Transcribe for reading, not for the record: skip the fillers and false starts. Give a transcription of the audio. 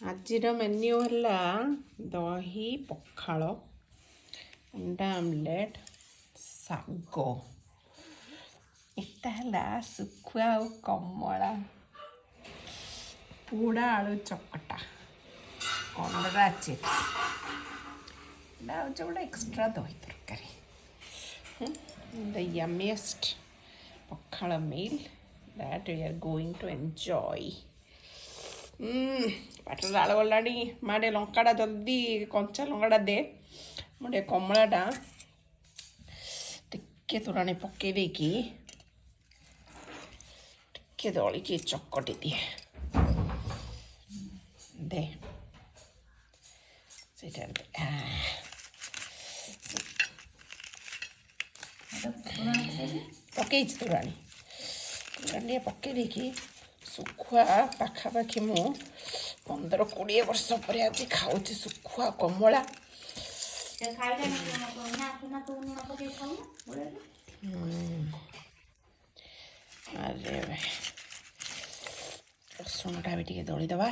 ଆଜିର ମେନ୍ୟୁ ହେଲା ଦହି ପଖାଳ, ଅଣ୍ଡା ଆମଲେଟ୍, ଶାଗ। ଏଟା ହେଲା ଶୁଖୁଆ ଆଉ କମଳା, ପୋଡ଼ା ଆଳୁ ଚକଟା, କଲରା ଚିପ୍ସ। ଏଇଟା ହେଉଛି ଗୋଟେ ଏକ୍ସଟ୍ରା ଦହି ତରକାରୀ। The yummiest pakhala meal that we are going to enjoy. ପାଟିରେ ଲାଳ ଗଲାଣି। ମା ଟିକେ ଲଙ୍କାଟା ଜଲ୍ଦି କଞ୍ଚା ଲଙ୍କାଟା ଦେ। ମୁଁ ଟିକେ କମଳାଟା ଟିକେ ତୋରାଣି ପକେଇ ଦେଇକି ଟିକେ ଦଳିକି ଚକଟି ଦିଏ। ଦେ ସେଇଟା ପକେଇଛି ତୋରାଣି ଟିକେ ପକେଇ ଦେଇକି ଶୁଖୁଆ ପାଖାପାଖି ମୁଁ 15-20 ବର୍ଷ ପରେ ଆଜି ଖାଉଛି ଶୁଖୁଆ କମଳା। ଆରେ ରସୁଣଟା ବି ଟିକେ ଦଳିଦେବା।